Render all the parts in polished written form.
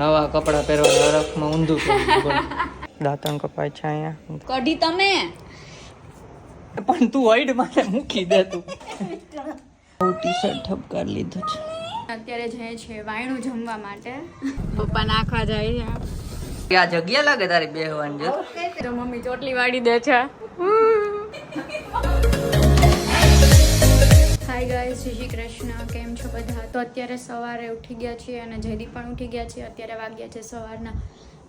નવા કપડા પહેરવા હરખમાં ઊંધું દાંતણ કપાય છે અહીંયા કઢી તમે પણ તું વાઈડ માથે મૂકી દે તું ટી શર્ટ ઠપકાર લીધું છે અત્યારે જાય છે વાયણું જમવા માટે પપ્પા નાખવા જાય છે આ જગ્યા લાગે તારી બેહવાની જો તો મમ્મી ચોટલી વાળી દે છે હાય ગાઈસ જય શ્રી કૃષ્ણ કેમ છો બધા તો અત્યારે સવારે ઉઠી ગયા છીએ અને જયદીપ પણ ઉઠી ગયા છે અત્યારે વાગ્યા છે સવારના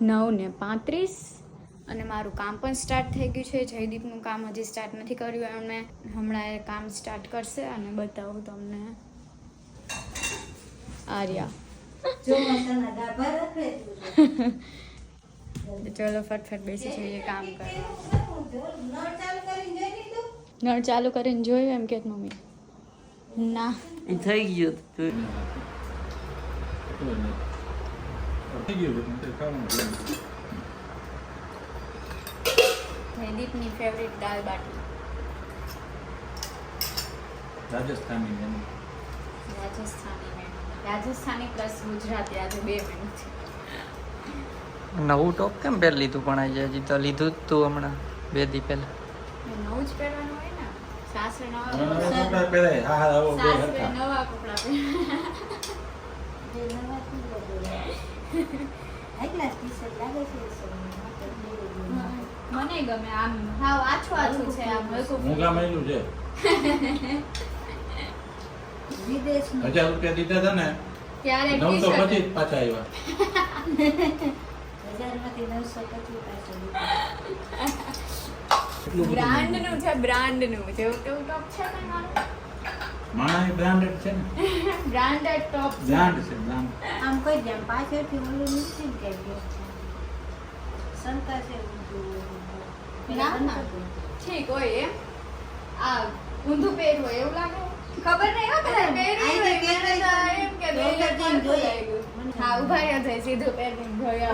9:35 અને મારું કામ પણ સ્ટાર્ટ થઈ ગયું છે જયદીપનું કામ હજી સ્ટાર્ટ નથી કર્યું એમણે હમણાં કામ સ્ટાર્ટ કરશે અને બતાવું તમને આર્યા ચલો ફટફટ બેસી જઈએ કામ કરવા નળ ચાલુ કરીને જોયું એમ કે મમ્મી ના એ થઈ ગયું જયદીપની ફેવરિટ દાળ બાટી રાજસ્થાની પ્લસ ગુજરાતી આજે બે મેનુ છે નવું ટોપ કેમ પહેર લીધું પણ આજે હજી તો લીધું જ તું હમણાં 2 દી પહેલા નવું જ પહેરવાનું હોય ને સાસરે નવા કપડા પહેરાય સાસરે નવા કપડા મને ગમે આમ હાવ આછું આછું છે આમ મૂંગા મહિનું છે વિદેશ 1000 રૂપિયા દીધા હતા ને ત્યારે 925 પાછા આવ્યા 1000 બ્રાન્ડ નું છે બ્રાન્ડ નું જેવું તેવું ટોપ છે ને મારું માણા બ્રાન્ડેડ છે ને બ્રાન્ડેડ ટોપ બ્રાન્ડ છે બ્રાન્ડ આમ કોઈ જેમ પાછળથી ઓલું નીચે કે સંતા છે ના ના ઠીક હોય એમ આ ઊંધું પહેરવું હોય એવું લાગે ખબર નહીં હો બધા પહેરી હોય એમ કે હા ઉભા રહ્યા છે સીધું પહેરીને જોયા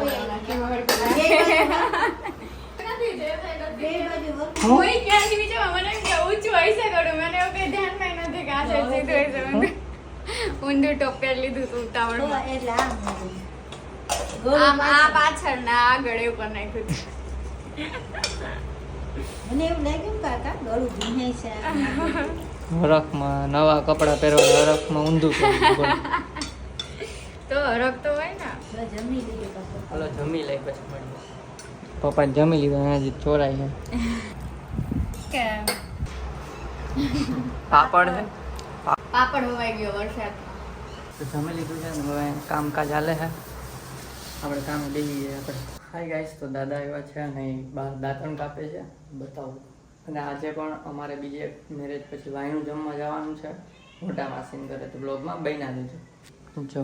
હું ક્યાંથી વિચાર મને એમ કે ઊંચું હોય છે ઘણું મને એવું કઈ ધ્યાનમાં નથી કે આ સાઈડ સીધું હોય છે ઊંધું ટોપ પહેરી લીધું તું ઉતાવળમાં એટલે આમ આ પાછળ ના આગળ એવું કરી નાખ્યું મને એવું લાગ્યું કાકા ગળું ભીનાય છે હરખમાં નવા કપડા પહેરવા હરખમાં ઊંધું તો હરક તો હોય ને જમી લીધું કાકા હાલો જમી લઈ પછી મળીએ પપ્પા જમી લીધું હજી ચોરાય છે કે પાપડ છે પાપડ હોવાઈ ગયો વરસાદમાં તો જમી લીધું છે ને હવે કામકાજ હાલે છે આપણે કામ લઈએ આપણે હાય ગાઈસ તો દાદા એવા છે અને બહાર દાંતણ કાપે છે બતાવું અને આજે પણ અમારે બીજે મેરેજ પછી વાયણું જમવા જવાનું છે મોટા માસીને ઘરે તો બ્લોગમાં બન્યા દેજો જો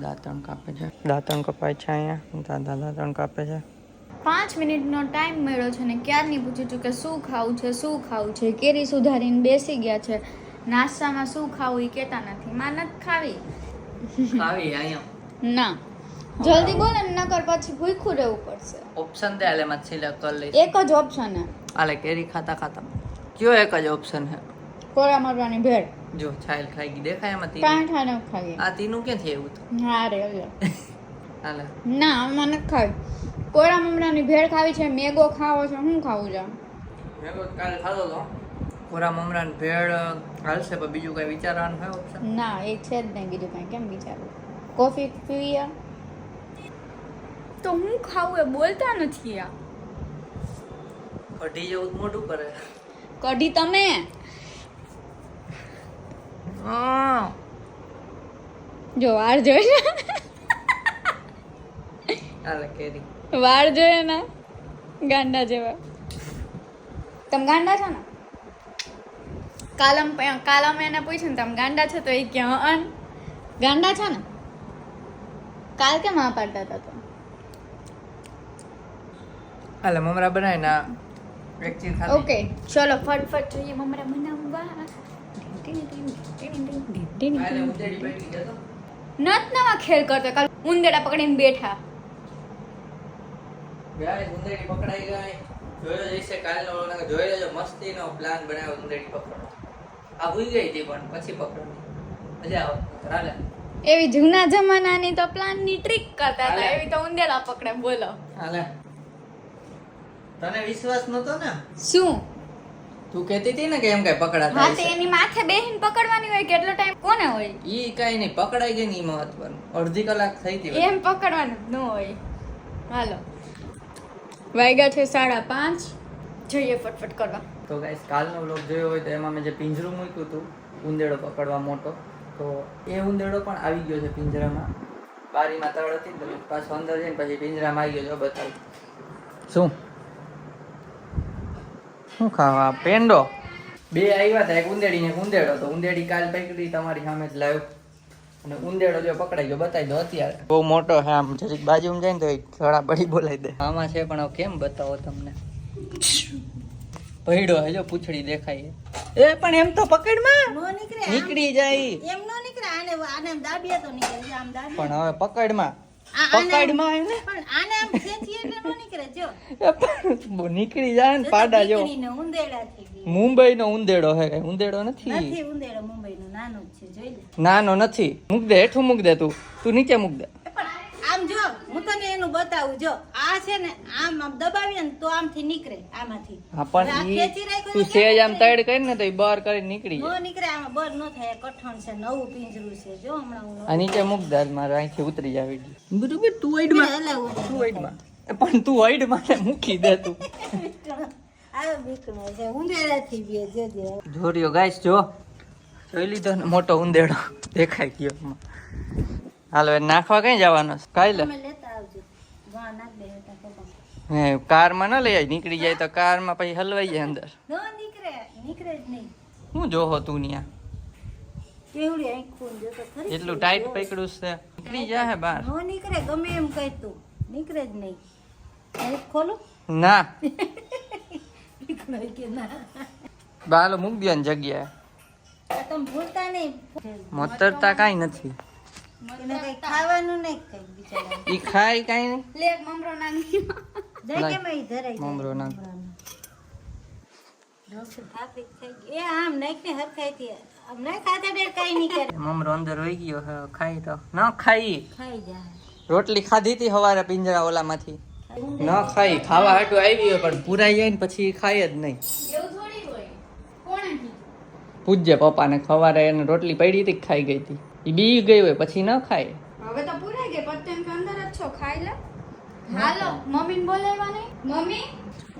દાંતણ કાપે છે દાંતણ કપાય છે અહીંયા દાદા દાંતણ કાપે છે 5 મિનિટનો ટાઈમ મળ્યો છે ને ક્યારની પૂછું છું કે શું ખાવું છે કેરી સુધારીને બેસી ગયા છે નાસ્તામાં શું ખાવું એ કહેતા નથી માં નથી ખાવી ખાવી અહીંયા ના જલ્દી બોલે ને નકર પછી ભૂખ્યું રહેવું પડશે ઓપ્શન દે આલે માં સિલેક્ટ કરી લઈશ એક જ ઓપ્શન હે આલે કેરી ખાતા ખાતા કયો એક જ ઓપ્શન છે કોરા મારવાની ભેળ જો છાયલ ખાઈ ગઈ દેખાય એમાં તી કાંઈ ખાને ખાઈએ આ તીનું ક્યાંથી આવ્યું હતું હા રે હાલે ના આમાં નથી ખાવી કોરા મમરાની ભેળ ખાવી છે મેગો ખાવો છે શું ખાવું છે મેં તો કાલે ખાધો તો કોરા મમરાન ભેળ હાલશે પણ બીજું કઈ વિચારવાનું હોય ઓપ્શન ના એ છે જ નહીં બીજું કાંઈ કેમ વિચારું કોફી પીવીએ તો હું ખાવું એ બોલતા નથી આ કઢી જેવું મોટું કરે કઢી તમે જો વાર જોઈએ હાલે કેરી વાર જોઈએ ને ગાંડા જેવા તમે ગાંડા છો ને કાલમ એને પૂછ્યું ને તમે ગાંડા છો તો એ કે હં ગાંડા છો ને કાલ કેમ આ પાડતા હતા તો હાલે મમરા બનાવી ના એક ચીજ ખાધી ઓકે ચલો ફટફટ જોઈએ મમરા બનાવવા કાલે ઉંદેડી બેઠી ગયો તો નત નવા ખેલ કરતો કાલ ઉંદેડા પકડીને બેઠા ગાય ઉંદેડી પકડાઈ ગઈ જોયો જઈશે કાલનો જોઈ લેજો મસ્તીનો પ્લાન બનાવ્યો ઉંદેડી પકડવાનો આ ભૂઈ ગઈ હતી પણ પછી પકડવાની મજા આવે હાલે એવી જૂના જમાનાની તો પ્લાનની ટ્રીક કરતા હતા, એવી તો ઉંદેડા પકડે. બોલો હાલે તને વિશ્વાસ નતો ને? શું? તું કહેતી હતી ને કે એમ કઈ પકડાતા હા, તે હશે. એની માથે બેહીને પકડવાની હોય. કેટલો ટાઈમ કોને હોય? ઈ કઈ નહીં, પકડાઈ ગઈ ને ઈ મહત્વનું. અડધી કલાક થઈ હતી. એમ પકડવાનું ન હોય. હાલો, વાગ્યા છે 5:30. જઈએ ફટફટ કરવા. તો ગાઈસ કાલનો વ્લોગ જોયો હોય તો એમાં મેં જે પિંજરું મૂક્યું હતું ઉંદેડો પકડવા મોટો, તો એ ઉંદેડો પણ આવી ગયો છે પિંજરામાં. બારીમાં તળ હતી ને તો પાછો અંદર જઈને પછી પિંજરામાં આવી ગયો છે. બતાવ શું શું ખાવા? પેંડો. બે આવ્યા હતા, એક ઉંદેડી ને એક ઉંદેડો. તો ઉંદેડી કાલ પકડી તમારી સામે જ લાવ્યો અને ઉંદેડો જો પકડાઈ ગયો. બતાવી દો અત્યારે. બહુ મોટો છે, આમ જરીક બાજુમાં જાય ને તો થોડા બળી બોલાવી દે. આમાં છે પણ હવે કેમ બતાવો તમને? પડ્યો હે જો, પૂંછડી દેખાય. એ પણ એમ તો પકડમાં નો નીકળે આમ. નીકળી જાય. એમ નો નીકળે. આને આમ દાબીએ તો નીકળે. આમ દાબીએ. પણ હવે પકડમાં આને- પકડમાં હે ને પણ આને આમ ખેંચીએ એટલે નો નીકળે. જો એ પણ નીકળી જાય ને પાડા જો. દીકરીને ઉંદેડા થઈ ગઈ. મુંબઈ નો ઉંદેડો હે, કઈ ઉંદેડો નથી. નથી ઉંદેડો મુંબઈનો, નાનો જ છે. જોઈ લે. નાનો નથી. મૂક દે, હેઠું મૂક દે. તું નીચે મૂક દે. પણ આમ જો, હું તને એનું બતાવું. જો આ છે ને આમ આમ દબાવીએ ને તો આમથી નીકળે. આમાંથી હા હવે પણ આ ઈ ખેંચી રાખ્યું તું તો સેજ કેમ આમ નીકળે? તડ કરી ને તો ઈ બહાર કરીને નીકળી નો જાય. નીકળે. આમાં બર નો થાય. કઠણ છે, નવું પિંજરું છે. જો હમણાં હું આ નીચે મૂક દે, મારે અહીંથી ઉતરી જાય. બરોબર, તું વાઈડમાં તું વાઈડમાં પણ તું વાઈડમાં ને મૂકી દે તું. આ બીકણો છે. ઉંદેડાથી બી જોજે. જોરિયો ગાઈસ, જો જોઈ લીધો ને મોટો ઉંદેડો દેખાઈ ગયો એમાં. હાલો એ નાખવા કઈ જવાનો છે? કાઈ લે તમે લેતા આવજો. વાહ નાખ દે હેઠા પપ્પા. હે કારમાં ન લઈ આવી, નીકળી જાય તો કારમાં પછી હલવાઈ જાય અંદર. નો નીકળે. નીકળે જ નહીં. શું જોહો તું ન્યા? કેવડી આંખો જો તો ખરી. એટલું ટાઈટ પકડ્યું છે, નીકળી જાય બહાર. નો નીકળે. ગમે એમ કહી તું નીકળે જ નહીં. હવે ખોલો. ના નીકળે કે ના. બાલો મૂક દો ને જગ્યાએ. આ તમે ભૂલતા નહીં. મતરતા કાંઈ નથી. એને કઈ ખાવાનું નહીં કઈ બિચારા. ઈ ખાય કાંઈ નહીં. લે એક મમરો નાની. જાય કેમ અહીં ધરાઈ જાય. મમરો નાખ. ડોક્ટર થાકી થઈ ગઈ. એ આમ નાખને હરખાઈથી આમ ના ખાતા ડેર કઈ નહીં કરે. મમરો અંદર વહી ગયો હે, ખાઈ તો ન ખાઈ. ખાઈ જાય. રોટલી ખાધી હતી સવારે પિંજરા ઓલામાંથી. ન ખાઈ. ખાવા હાટું આવી હોય પણ પુરાઈ જાય ને પછી ખાય જ નહીં. એવું થોડી હોય. કોણે કીધું? પૂજ્ય પપ્પાને સવારે એને રોટલી પડી હતી ખાઈ ગઈ હતી. ઈ બી ગઈ હોય પછી ન ખાય. હવે તો પૂરાઈ ગઈ. પત્તેન કે અંદર જ છો, ખાઈ લે. હાલો, મમ્મીને બોલાવ્યા નહીં? મમ્મી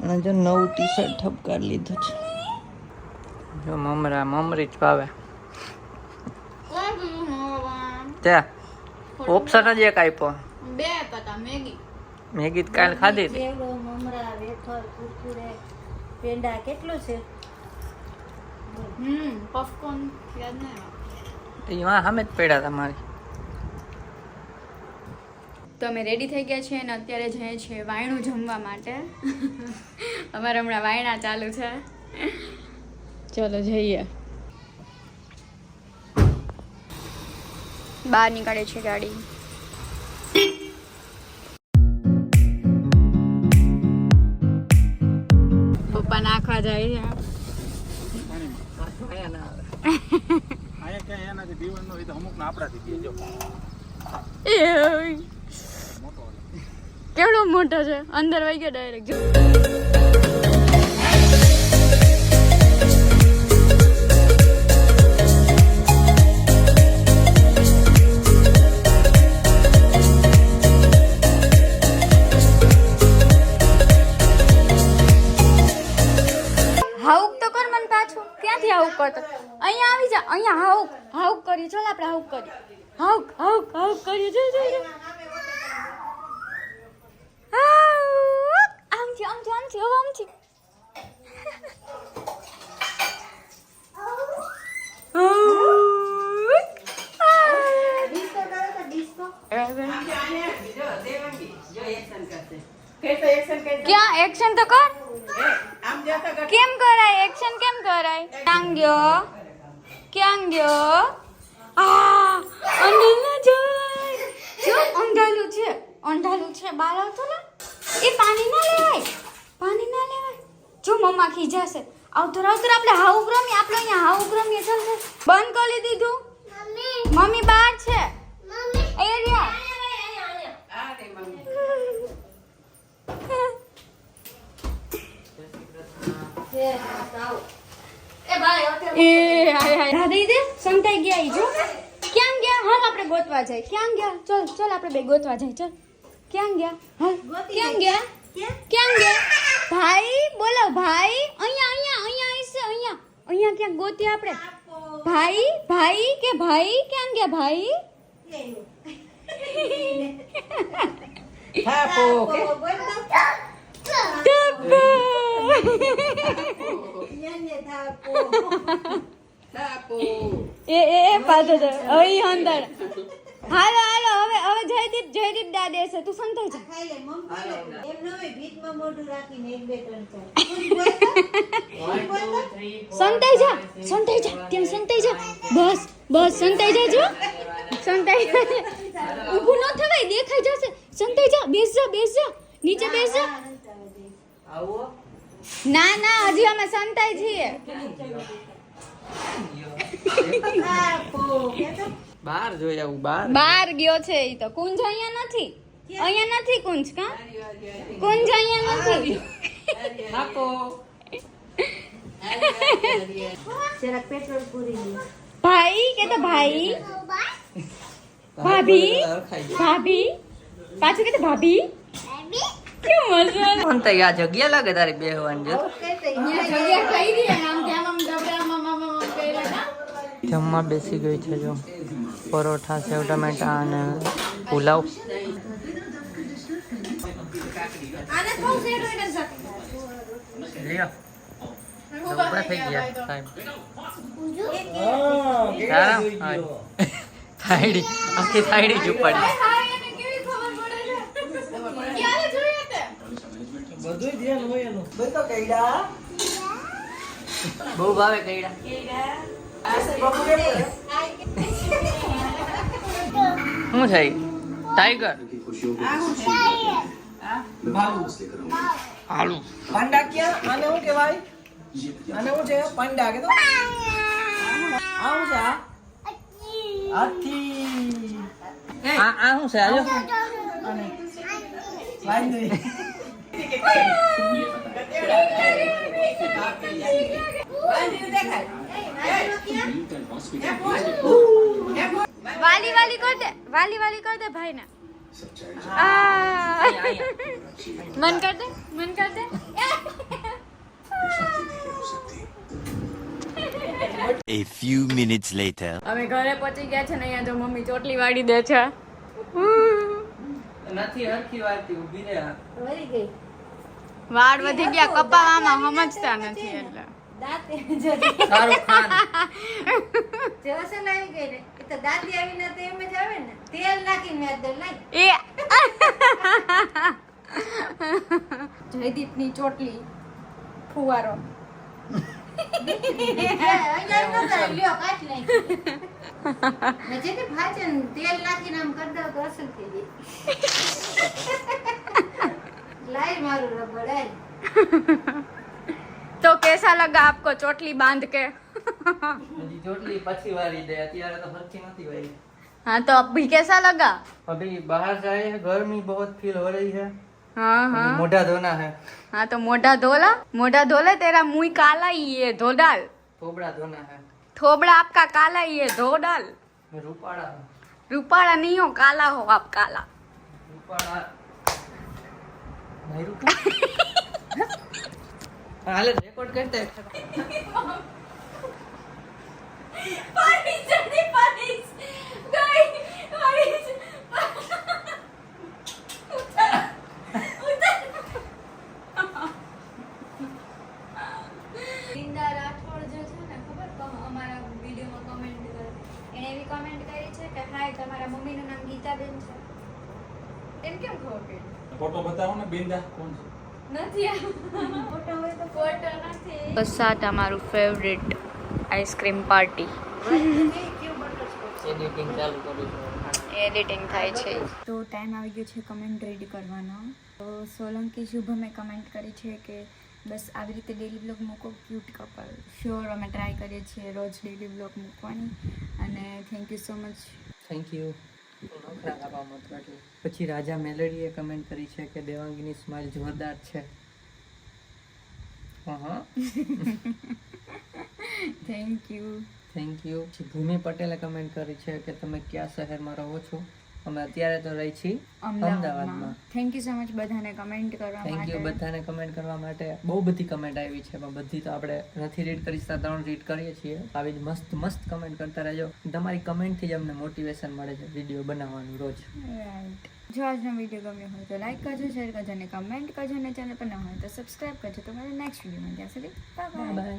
અને જો નવું ટી શર્ટ ઠપકાર લીધું છે. જો મમરા મમરી જ ભાવે. કોણ કીધું નવા? ત્યાં ઓપ્શન જ એક આપ્યો. બે પતા મેગી. મેગી તો કાલ ખાધી હતી. ચેવડો, મમરા, વેફર, કુરકુરે, પેંડા કેટલું છે? પફકોર્ન યાદ નહીં આવે. એમાં સામે જ પડ્યા તમારી. તો અમે રેડી થઈ ગયા છીએ અને અત્યારે જઈએ છીએ વાયણું જમવા માટે. અમારે હમણાં વાયણા ચાલુ છે. ચલો જઈએ. બહાર નીકળે છે ગાડી. પપ્પા નાખવા જાય છે. અહીંયા ક્યાંય એનાથી પીવાનું હોય તો અમુક આપણાથી પીએ જો. કેવડો મોટો છે, અંદર વહી ગયો ડાયરેક્ટ. હાઉક તો કર મને પાછું. ક્યાંથી હાઉક કરતો? અહીંયા આવી જા. અહીંયા હાઉક હાઉક કરી. ચાલ આપણે હાઉક કરી. હાઉક હાઉક હાઉક કરી. જો જો જો. આમથી આમથી આમથી હવે આમથી. ડિસ્કો કરો તો ડિસ્કો. ક્યાં એક્શન તો કર. કેમ કરાય એક્શન? કેમ કરાય? ક્યાં ગયો? ક્યાં ગયો? આ અંધાલું ના જાય. જો અંધાલું છે, અંધાલું છે. બહાર આવતો ને. એ પાણી ના લેવાય, પાણી ના લેવાય. જો મમ્મા ખીજાશે. આવતો આવતો આપણે હાઉક રમીએ. આપણે અહીંયા હાઉક રમીએ. ચાલ ચાલ. બંધ કરી દીધું. મમ્મી બહાર છે. એ હાય હાય દાદી દે સંતાઈ ગયા ઈ જો ક્યાં ગયા હાલ આપણે ગોતવા જાય ક્યાં ગયા ચલ ચલ આપણે બે ગોતવા જાય ચલ ક્યાં ગયા હાલ ક્યાં ગયા ક્યાં ગયા ભાઈ બોલો ભાઈ અહીંયા અહીંયા અહીંયા આવીશે અહીંયા ક્યાં ગોતી આપણે ભાઈ ભાઈ કે ભાઈ ક્યાં ગયા ભાઈ એ પાછો અહીં અંદર હાલો હાલો હવે જયદીપ દાદે છે તું સંતાઈ જા સંતાઈ જા ત્યાં સંતાઈ જા બસ સંતાઈ જાજો સંતાઈ ઊભું ન થવાય દેખાઈ જશે સંતાઈ જા બેસ જા નીચે બેસ જા ના હજી અમે સંતાઈ છીએ બહાર જોઈ આવું બહાર ગયો છે ઈ તો કુંજ અહીંયા નથી કુંજ કા કુંજ અહીંયા નથી ભાઈ કે તો ભાઈ ભાભી પાછું કે તો ભાભી કેમ મજા કોણ તો આ જગ્યા લાગે તારી બેહવાની જો જમવા બેસી ગઈ છે જો પરોઠા સેવ ટમેટા અને પુલાવ લ્યો ઉભા થઈ ગયા ટાઈમ થાયડી આખી થાયડી જ ઉપાડી બહુ ભાવે કઈડા શું છે ટાઈગર હાલું પાંડા ક્યાં આને શું કહેવાય આને શું છે પાંડા કે તો આવું છે હાથી આ શું છે આજો અને વાંદરી વાલી કર દે ભાઈ ને મન કર દે A few minutes later. અમે ઘરે પહોંચી ગયા છે ને અહીંયા જો મમ્મી ચોટલી વાળી દે છે નથી હરખી વાતી ઊભી રે વાળ વધી ગયા કપાવામાં સમજતા નથી એટલે સારું ખાન દાદી આવીને તો એમ જ આવે ને તેલ નાખીને અંદર લઈ એ જયદીપની ચોટલી ફુવારો તેલ નાખીને આમ કરી દઉં તો અસર થઈ જાય લાઈ મારું રબડ આય तो कैसा लगा आपको चोटली बांध के हजी चोटली पछी वाली दे અત્યારે તો હરખી નથી વાળી हाँ तो अभी कैसा लगा अभी बाहर से आए हैं गर्मी बहुत फील हो रही है हाँ हाँ मोटा धोना है हाँ तो मोटा धोले तेरा मुंह काला ही है धो डाल थोबड़ा धोना है थोबड़ा आपका काला ही है धो डाल मैं रूपाड़ा हूँ रूपाड़ा नहीं हो काला हो आप काला रूपाड़ा नहीं रूपा हाले रिकॉर्ड करते हैं લિંદા રાઠોડ જે છે ને ખબર અમારા વિડીયોમાં કમેન્ટ કરી એણે એવી કમેન્ટ કરી છે કે હાય તમારા મમ્મીનું નામ ગીતાબેન છે એમ કેમ ખબર પડી ફોટો બતાવો ને બિંદા કોણ છે નથી ફોટો હોય તો ફોટો નથી બસ આ તમારું ફેવરિટ આઈસ્ક્રીમ પાર્ટી એડિટિંગ ચાલુ કરી એડિટિંગ થાય છે તો ટાઈમ આવી ગયો છે કમેન્ટ રીડ કરવાનો તો સોલંકી શુભમે કમેન્ટ કરી છે કે બસ આવી રીતે ડેલી બ્લોગ મૂકો ક્યુટ કપલ શ્યોર અમે ટ્રાય કરીએ છીએ રોજ ડેલી બ્લોગ મૂકવાની અને thank you so much thank you પછી રાજા મેલેડીએ કમેન્ટ કરી છે કે દેવાંગીની સ્માઇલ જોરદાર છે હા thank you. Thank you. Bhumi પટેલે કમેન્ટ કરી છે કે તમે કયા શહેરમાં રહો છો? અમે અત્યારે તો રહી છીએ અમદાવાદમાં. થેન્ક યુ સો મચ બધાને કમેન્ટ કરવા થેન્ક યુ માટે. બધાને કમેન્ટ કરવા માટે. બહુ બધી કમેન્ટ આવી છે પણ બધી તો આપણે નથી રીડ કરી શકતા, 3 રીડ કરીએ છીએ. આવી જ મસ્ત મસ્ત કમેન્ટ કરતા રહેજો. તમારી કમેન્ટથી જ અમને મોટિવેશન મળે છે વિડીયો બનાવવાનું રોજ. રાઈટ. જો આજનો વિડીયો ગમ્યો હોય તો લાઈક કરજો, શેર કરજો અને કમેન્ટ કરજો અને ચેનલ પર ન હોય તો સબસ્ક્રાઈબ કરજો. તો મળીએ નેક્સ્ટ વિડીયોમાં. ત્યાં સુધી બાય બાય. બાય.